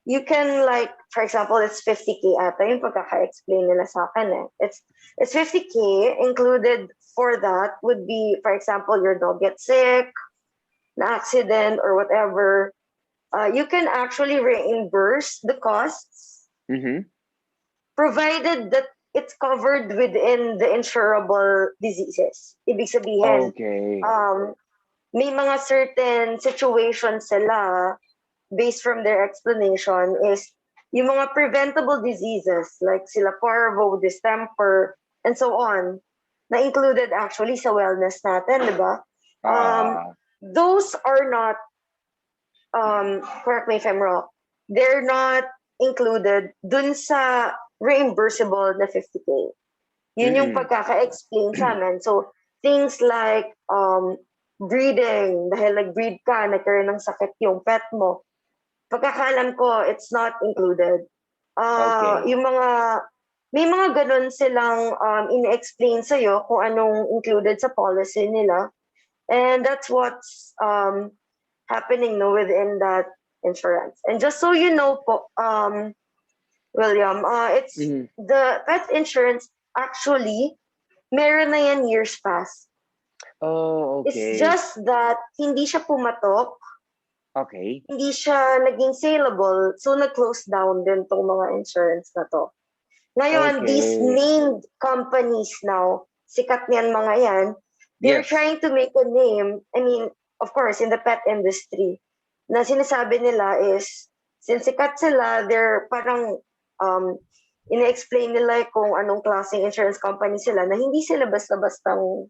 you can like, for example, it's 50K ata yung pagkaka-explain nila sa akin eh. It's 50K, included for that would be, for example, your dog gets sick, an accident or whatever. You can actually reimburse the costs provided that it's covered within the insurable diseases. Ibig sabihin, may mga certain situations sila based from their explanation is yung mga preventable diseases like sila parvo, distemper, and so on, na included actually sa wellness natin, di ba? Those are not, correct me if I'm wrong, they're not included dun sa reimbursable na 50K. Yun yung pagkaka-explain sa amin. So, things like breeding, dahil nag-breed ka, nagkaroon ng sakit yung pet mo, pagkakaalam ko, it's not included. Yung mga, may mga ganun silang in-explain sa'yo kung anong included sa policy nila. And that's what's happening within that insurance. And just so you know po, William, it's the pet insurance actually, meron na yan years past. Oh, okay. It's just that hindi siya pumatok. Okay. Hindi siya naging saleable, so nag-close down din tong mga insurance na to. Ngayon, these named companies now, sikat niyan mga yan, they're trying to make a name, I mean, of course, in the pet industry, na sinasabi nila is, since sikat sila, they're parang, ina-explain nila kung anong klaseng insurance company sila, na hindi sila basta-bastang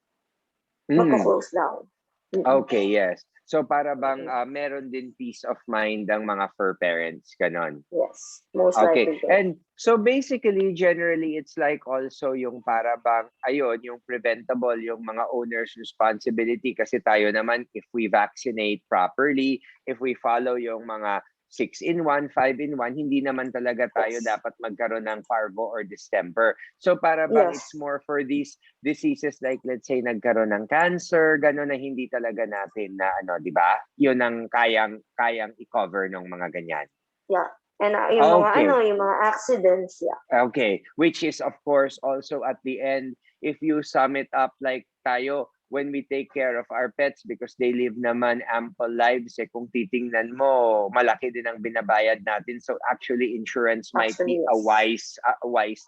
magko-close down. Okay, yes. So para bang meron din peace of mind ang mga fur parents, ganon? Yes, most likely. And so basically, generally, it's like also yung para bang, ayun, yung preventable, yung mga owner's responsibility kasi tayo naman, if we vaccinate properly, if we follow yung mga 6-in-1, 5-in-1, hindi naman talaga tayo dapat magkaroon ng parvo or distemper. So para bang it's more for these diseases like let's say nagkaroon ng cancer, gano'n na hindi talaga natin na ano, di ba? Yun ang kayang i-cover ng mga ganyan. Yeah. And yung mga accidents, Okay. Which is of course also at the end, if you sum it up like tayo, when we take care of our pets because they live naman ample lives, kung titingnan mo, malaki din ang binabayad natin. So actually, insurance might be a wise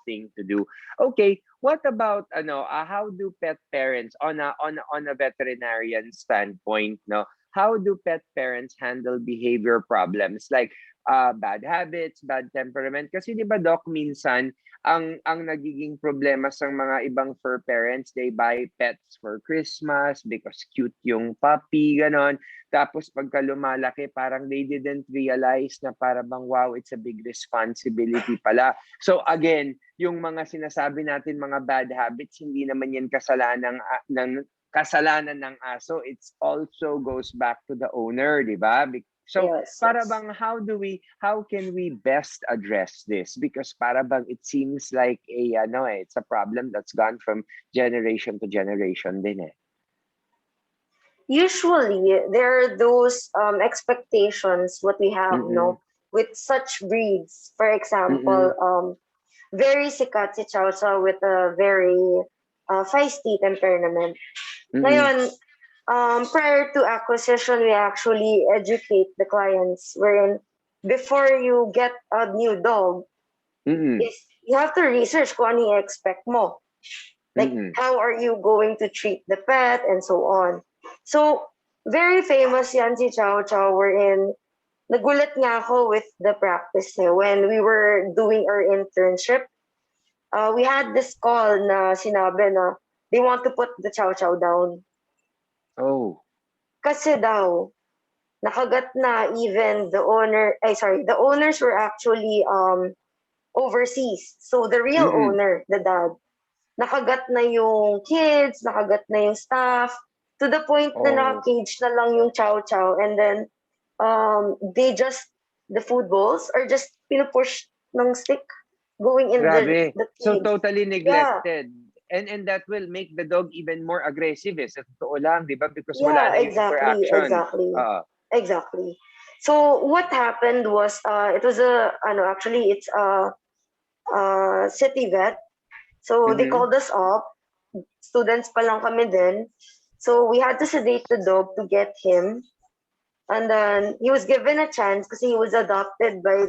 thing to do. Okay, what about how do pet parents on a veterinarian standpoint, no? How do pet parents handle behavior problems like bad habits, bad temperament? Kasi di ba, Doc, minsan ang nagiging problema sa mga ibang fur parents, they buy pets for Christmas because cute yung puppy, ganon. Tapos pagka lumalaki, parang they didn't realize na para bang, wow, it's a big responsibility pala. So again, yung mga sinasabi natin, mga bad habits, hindi naman yan kasalanan ng aso. It's also goes back to the owner, di ba? So, para bang, how can we best address this? Because para bang it seems like it's a problem that's gone from generation to generation din eh. Usually, there are those expectations what we have, with such breeds. For example, very sikat si Chow Chow with a very feisty temperament. Ngayon, prior to acquisition, we actually educate the clients wherein before you get a new dog, is you have to research kung ano i-expect mo. Like, how are you going to treat the pet and so on. So, very famous yan si Chow Chow wherein nagulat nga ako with the practice when we were doing our internship. We had this call na sinabi na they want to put the chow chow down. Oh. Kasi daw, nakagat na even the owners were actually overseas. So the real owner, the dad, nakagat na yung kids, nakagat na yung staff, to the point na naka-cage na lang yung chow chow, and then the food bowls are just pinupush ng stick going in the cage. So totally neglected. Yeah. And that will make the dog even more aggressive sa totoo lang, di ba? Because wala na yung interaction. Exactly. So what happened was, it was it's a city vet. So they called us up. Students pa lang kami din. So we had to sedate the dog to get him. And then he was given a chance because he was adopted by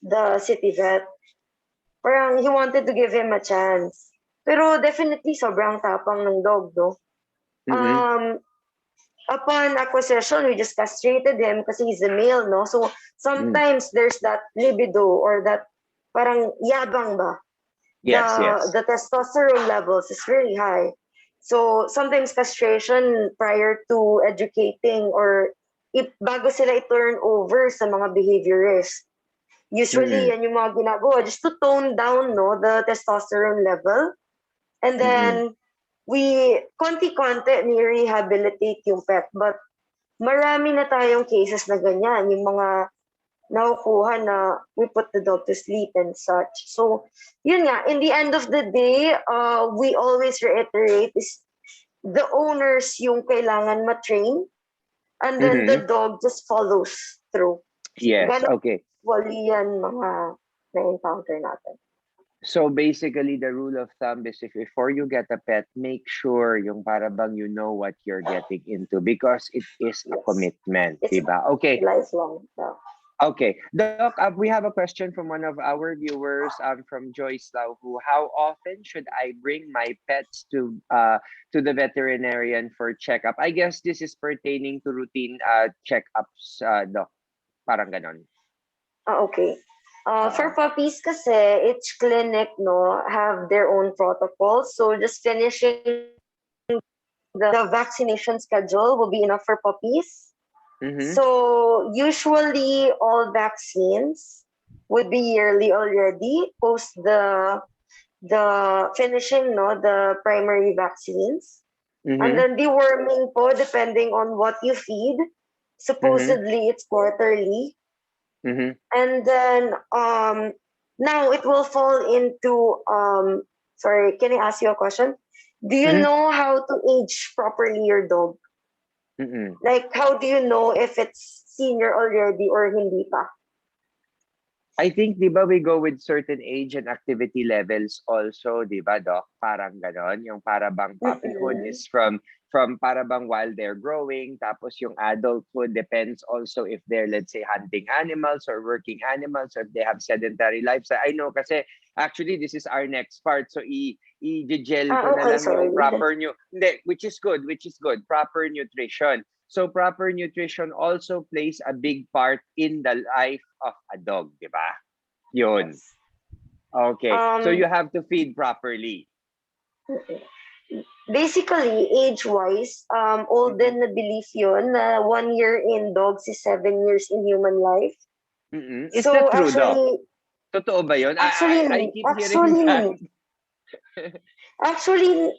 the city vet. Parang he wanted to give him a chance. Pero definitely sobrang tapang ng dog, no? Upon acquisition, we just castrated him kasi he's a male, no? So sometimes there's that libido or that parang yabang ba? Yes. The testosterone levels is really high. So sometimes castration prior to educating or bago sila i-turn over sa mga behaviorists. Usually, yan yung mga ginagawa just to tone down, no, the testosterone level. And then, we konti-konti ni-rehabilitate yung pet. But marami na tayong cases na ganyan. Yung mga nakukuha na we put the dog to sleep and such. So, yun nga, in the end of the day, we always reiterate is the owners yung kailangan ma-train, and then the dog just follows through. Yes, okay. Wali yan mga na-encounter natin. So basically, the rule of thumb is if before you get a pet, make sure yung para bang you know what you're getting into, because it is a commitment, diba? Okay. Lifelong. Yeah. Okay, Doc, we have a question from one of our viewers, from Joyce Lau, who, how often should I bring my pets to the veterinarian for checkup? I guess this is pertaining to routine checkups, Doc. Parang ganon. Okay. For puppies kasi, each clinic, no, have their own protocols. So just finishing the vaccination schedule will be enough for puppies. So usually all vaccines would be yearly already post the finishing, no, the primary vaccines. And then deworming po, depending on what you feed. Supposedly it's quarterly. And then now it will fall into sorry, can I ask you a question? Do you know how to age properly your dog? Like, how do you know if it's senior already or hindi pa? I think, di ba, we go with certain age and activity levels also, di ba, Doc? Parang ganon. Yung para bang puppyhood is from para bang while they're growing. Tapos yung adulthood depends also if they're, let's say, hunting animals or working animals, or if they have sedentary lifestyle. I know kasi, actually, this is our next part. So, i-gel ko na lang yung proper which is good. Proper nutrition. So proper nutrition also plays a big part in the life of a dog, di ba? Yun. Okay. So you have to feed properly. Basically, age-wise, olden na belief yun na 1 year in dogs is 7 years in human life. Is that true, Doc? Totoo ba yun? Actually, I keep hearing that. Actually,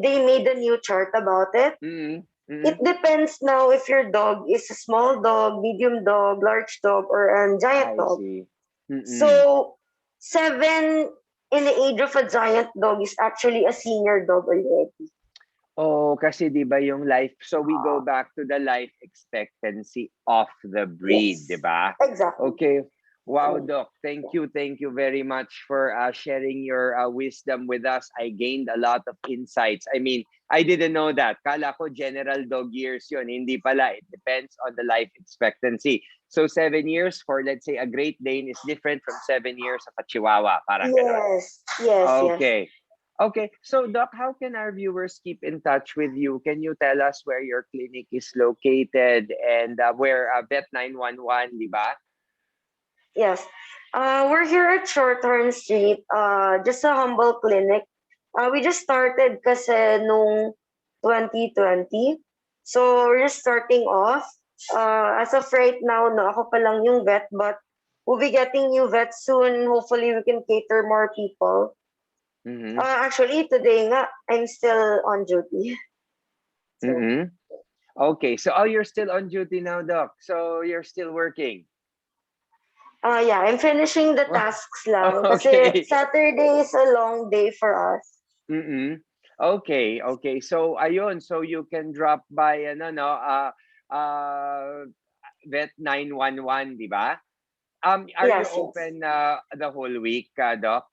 they made a new chart about it. It depends now if your dog is a small dog, medium dog, large dog, or a giant dog. So, 7 in the age of a giant dog is actually a senior dog already. Oh, kasi di ba yung life, so we go back to the life expectancy of the breed, di ba? Exactly. Okay. Wow, Doc. Thank you very much for sharing your wisdom with us. I gained a lot of insights. I mean, I didn't know that. Kala ko general dog years yun. Hindi pala. It depends on the life expectancy. So 7 years for, let's say, a Great Dane is different from 7 years of a Chihuahua. Parang ganon. Yes. Okay. Okay, so Doc, how can our viewers keep in touch with you? Can you tell us where your clinic is located and where Vet 911, di ba? Yes. We're here at Shorthorn Street, just a humble clinic. We just started kasi nung 2020. So we're just starting off. As of right now, no, ako pa lang yung vet, but we'll be getting new vets soon. Hopefully, we can cater more people. Mm-hmm. Actually, today nga, I'm still on duty. So, Mm-hmm. Okay, so you're still on duty now, Doc. So you're still working. yeah, I'm finishing the tasks lang. Okay. Kasi Saturday is a long day for us. Mm-hmm. Okay, okay. So ayun, so you can drop by Vet 911, di ba? Are you Yes. open the whole week, Doc?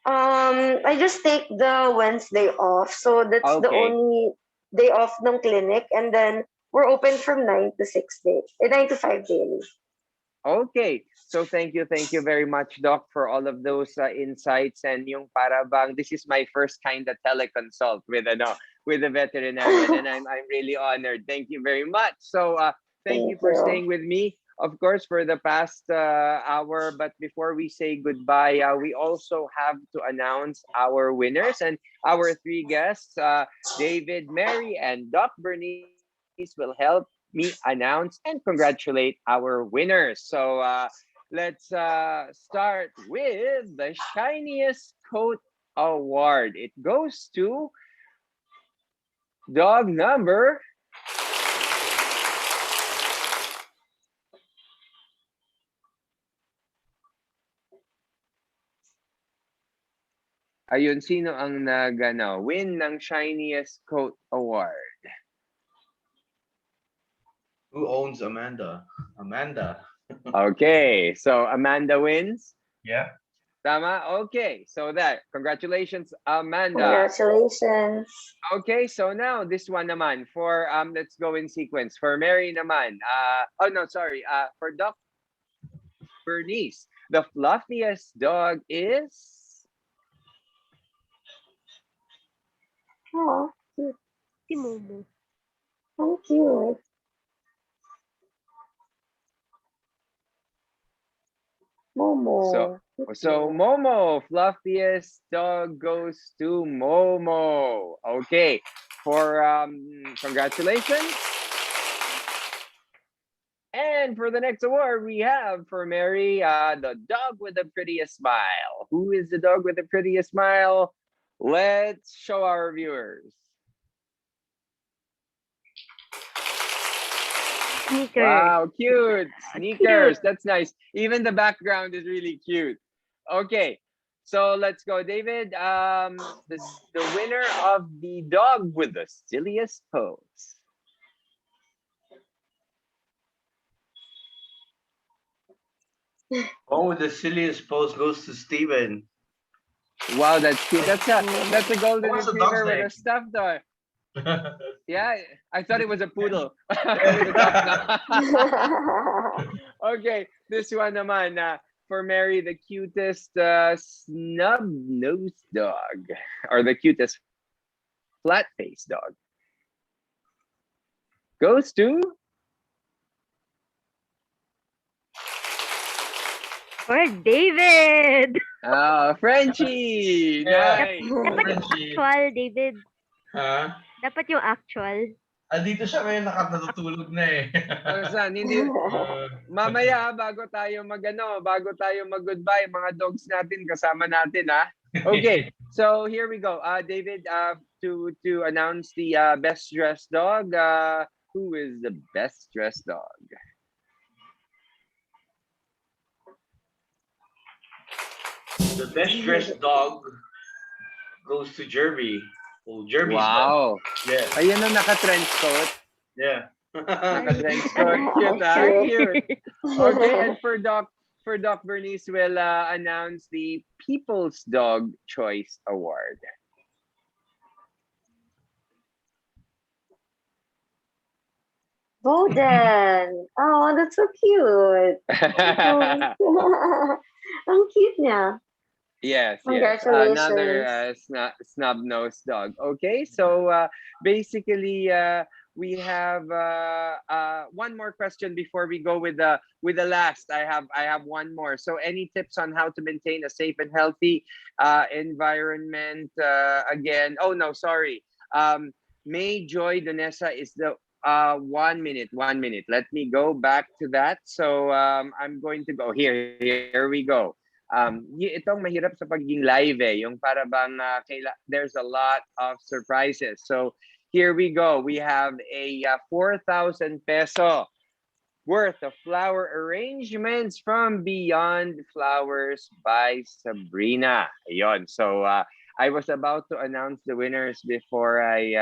I just take the Wednesday off. So that's the Okay. only day off ng clinic. And then we're open from 9 to 6 days. 9 to 5 daily. Okay. So thank you very much, Doc, for all of those insights. And yung para bang, this is my first kind of teleconsult with a veterinarian, and I'm really honored. Thank you very much. So thank you for staying with me, of course, for the past hour. But before we say goodbye, we also have to announce our winners and our three guests, David, Mary, and Doc Bernice will help me announce and congratulate our winners. So let's start with the Shiniest Coat Award. It goes to dog number ayun, sino ang win ng Shiniest Coat Award? Who owns Amanda? Amanda. Okay, so Amanda wins? Yeah. Tama? Okay, so congratulations, Amanda. Congratulations. Okay, so now this one naman for let's go in sequence. For Mary naman, for Doc Bernice, the fluffiest dog is Oh, cute. Si Momo. How cute. Momo. So Momo, fluffiest dog goes to Momo. Okay, for congratulations. And for the next award, we have for Mary, the dog with the prettiest smile. Who is the dog with the prettiest smile? Let's show our viewers. Sneakers. Wow, cute. Sneakers. That's nice. Even the background is really cute. Okay, so let's go, David. The winner of the dog with the silliest pose. Oh, the silliest pose goes to Steven. Wow, that's cute. That's a golden What's the retriever dog's with name? a stuffed dog. Yeah, I thought it was a poodle. Okay, this one naman for Mary, the cutest snub-nosed dog, or the cutest flat-faced dog, goes to For David. Frenchie. Yeah. Nice. Dapat yung Frenchie. actual, David. Ha? Dapat yung actual. Dito siya ngayon nakatutulog na eh. Saan? Hindi. Mamaya bago tayo mag-goodbye, mga dogs natin kasama natin ha. Okay, so here we go. David, to announce the best dressed dog. Who is the best dressed dog? The best dressed dog goes to Jerby. Oh, Jerby's Wow. Yeah. Ayun ang naka-trench coat. Yeah. Naka-trench coat. Cute, cute. Okay, and for Doc Bernice will announce the People's Dog Choice Award. Golden. Oh, that's so cute. Ang cute niya. Yes, yes. Another Congratulations. snub-nosed dog. Okay, so basically, we have one more question before we go with the last. I have one more. So, any tips on how to maintain a safe and healthy environment? Again, oh no, sorry. May Joy Donessa is the 1 minute. 1 minute. Let me go back to that. So I'm going to go here. Here we go. Itong mahirap sa pagiging live yung para bang there's a lot of surprises. So here we go. We have a 4,000 peso worth of flower arrangements from Beyond Flowers by Sabrina. Ayun. So I was about to announce the winners before I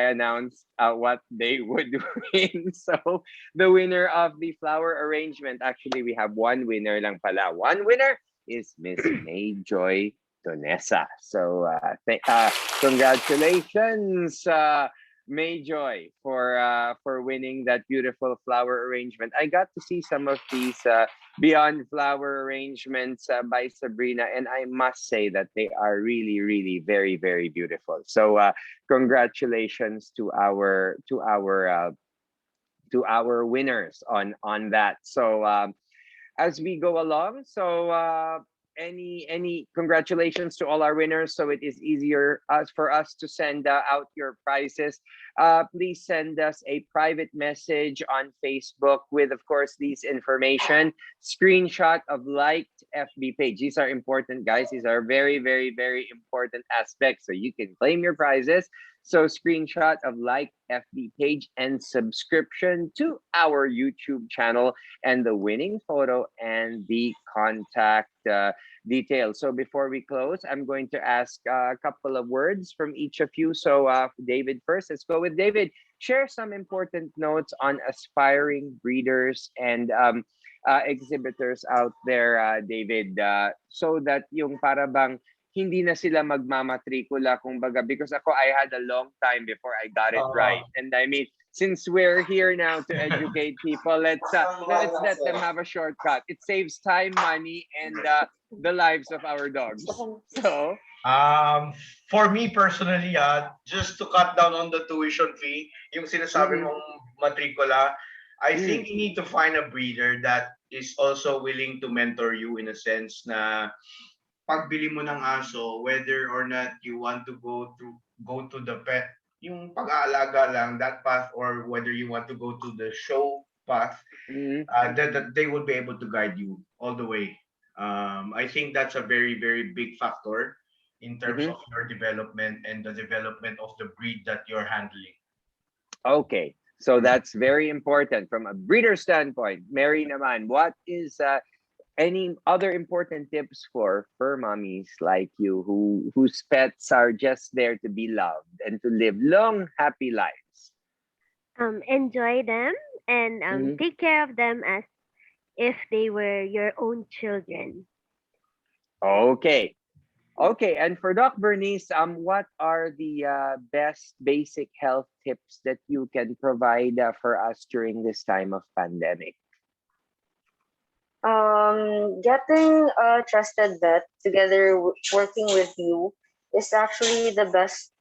announced what they would win. So the winner of the flower arrangement, actually we have one winner lang pala. One winner is Miss May Joy Donessa. So congratulations, May Joy, for winning that beautiful flower arrangement. I got to see some of these Beyond Flower arrangements by Sabrina, and I must say that they are really, really very, very beautiful. So congratulations to our winners on that. So as we go along, so any congratulations to all our winners, so it is easier for us to send out your prizes. Please send us a private message on Facebook with, of course, these information, screenshot of liked FB page. These are important, guys. These are very, very, very important aspects, so you can claim your prizes. So screenshot of like FB page and subscription to our YouTube channel, and the winning photo and the contact details. So before we close, I'm going to ask a couple of words from each of you. So David first, let's go with David. Share some important notes on aspiring breeders and exhibitors out there, David, so that yung para bang hindi na sila magmamatrikula, kumbaga, because ako, I had a long time before I got it right. And I mean, since we're here now to educate people, let's let them have a shortcut. It saves time, money, and the lives of our dogs. So for me personally, just to cut down on the tuition fee, yung sinasabi mong matrikula, I think you need to find a breeder that is also willing to mentor you, in a sense na pagbili mo ng aso, whether or not you want to go to the pet, yung pag-aalaga lang, that path, or whether you want to go to the show path, that they will be able to guide you all the way. I think that's a very, very big factor in terms of your development and the development of the breed that you're handling. Okay, so that's very important from a breeder standpoint. Mary naman, what is any other important tips for fur mommies like you whose pets are just there to be loved and to live long, happy lives? Enjoy them and take care of them as if they were your own children. Okay. Okay, and for Doc Bernice, what are the best basic health tips that you can provide for us during this time of pandemic? Getting a trusted vet together working with you is actually the best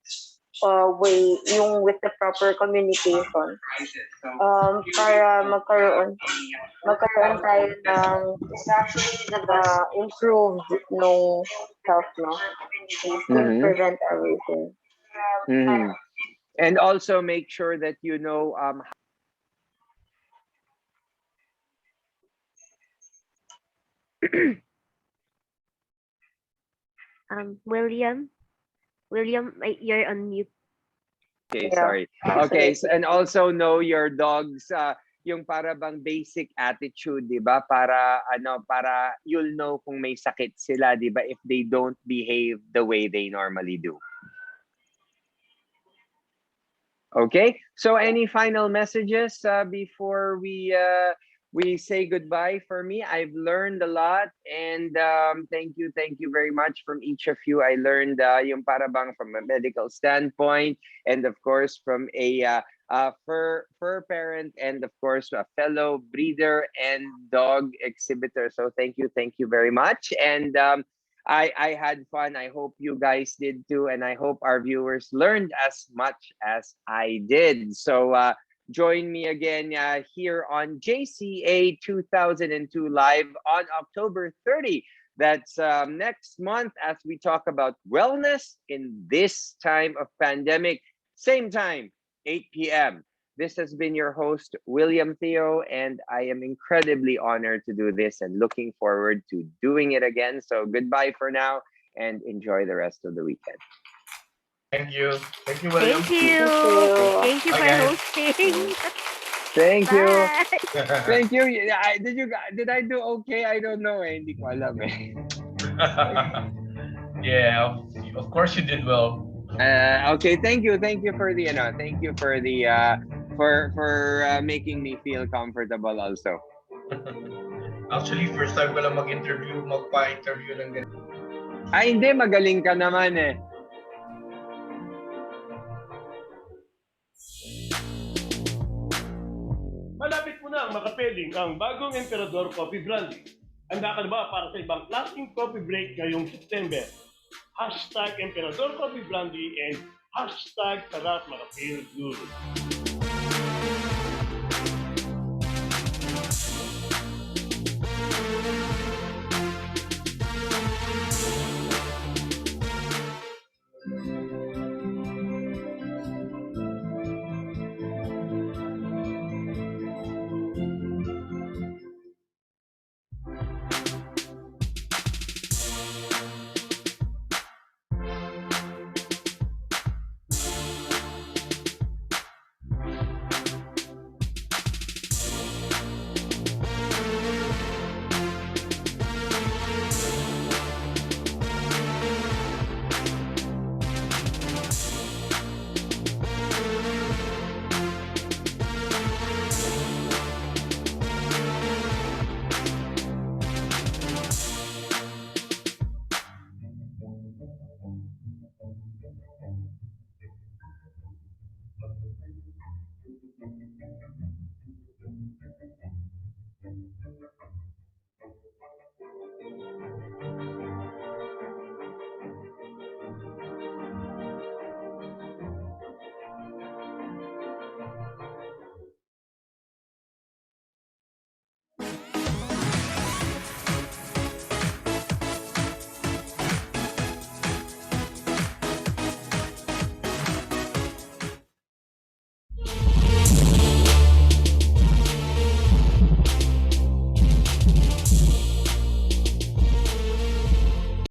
way, yung with the proper communication. Para magkaroon tayo ng, is actually the improved no health, no? It can prevent everything. And also make sure that you know William, you're on mute. Okay, sorry. Okay, so, and also know your dog's yung para bang basic attitude, 'di ba? Para you'll know kung may sakit sila, 'di ba, if they don't behave the way they normally do. Okay? So any final messages before we say goodbye? For me, I've learned a lot, and thank you very much from each of you. I learned yung para bang from a medical standpoint, and of course from a fur parent, and of course a fellow breeder and dog exhibitor. So thank you very much. And I had fun. I hope you guys did too, and I hope our viewers learned as much as I did. So join me again here on JCA 2002 live on October 30. That's next month as we talk about wellness in this time of pandemic. Same time, 8 p.m. This has been your host, William Theo, and I am incredibly honored to do this and looking forward to doing it again. So goodbye for now and enjoy the rest of the weekend. Thank you. Thank you, William. Thank you. Thank you for hosting. Thank you. Bye. Thank you. Did I do okay? I don't know. Hindi ko alam eh. Yeah, of course you did well. Okay, thank you for the for making me feel comfortable also. Actually, first time ko lang magpa-interview ng ganito. Ay, hindi, magaling ka naman eh. Malapit mo na ang makapeling ang bagong Emperador Coffee Brandy. Handa ka na ba para sa ibang klaseng coffee break ngayong September? Hashtag Emperador Coffee Brandy and hashtag sarap maka-feel good.